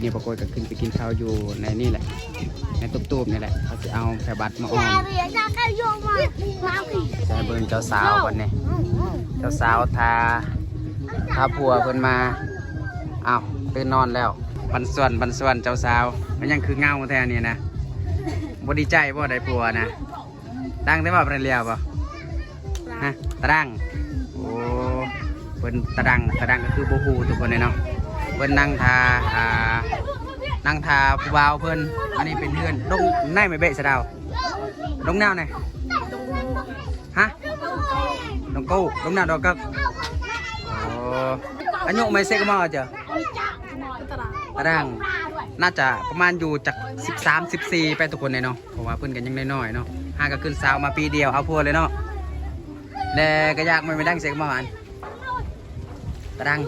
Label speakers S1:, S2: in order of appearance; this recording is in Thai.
S1: นี้ปรากฏก็ขึ้นไปกินข้าวอยู่ในนี่แหละในตุ๊บๆนี่แหละเขาจะเอาแผ่บัตรมาออมจะเบิ่งเจ้าสาววันนี้เจ้าสาวทาผัวเพิ่นมาอ้าวตื่นนอนแล้วบันส่วนเจ้าสาวมันยังคือเงาแท้นี่นะบ่ดีใจบ่ได้ผัวนะดังได้บ่เป็นเรียวบ่ฮะตะดังโอ้เพิ่นตะดังก็คือบ่ฮู้ทุกคนเลยเนาะเพิ่นนั่งทาผู้บ่าวเพิ่นอันนี้เป็นเพื่อนลงในไม่เบะสะดาวลงแนวไหนฮะลงกู้ลงแนวดอกก็โอ้อายุไม่เซ็กมอเจอตะดังน่าจะประมาณอยู่จาก13-14ไปทุกคนเลยเนาะเพราะว่าเพิ่นกันยังน้อยๆเนาะห่างก็ขึ้นสาวมาปีเดียวเอาพัวเลยเนาะแต่ก็ยากไม่ดังเซ็กมออันตะดัง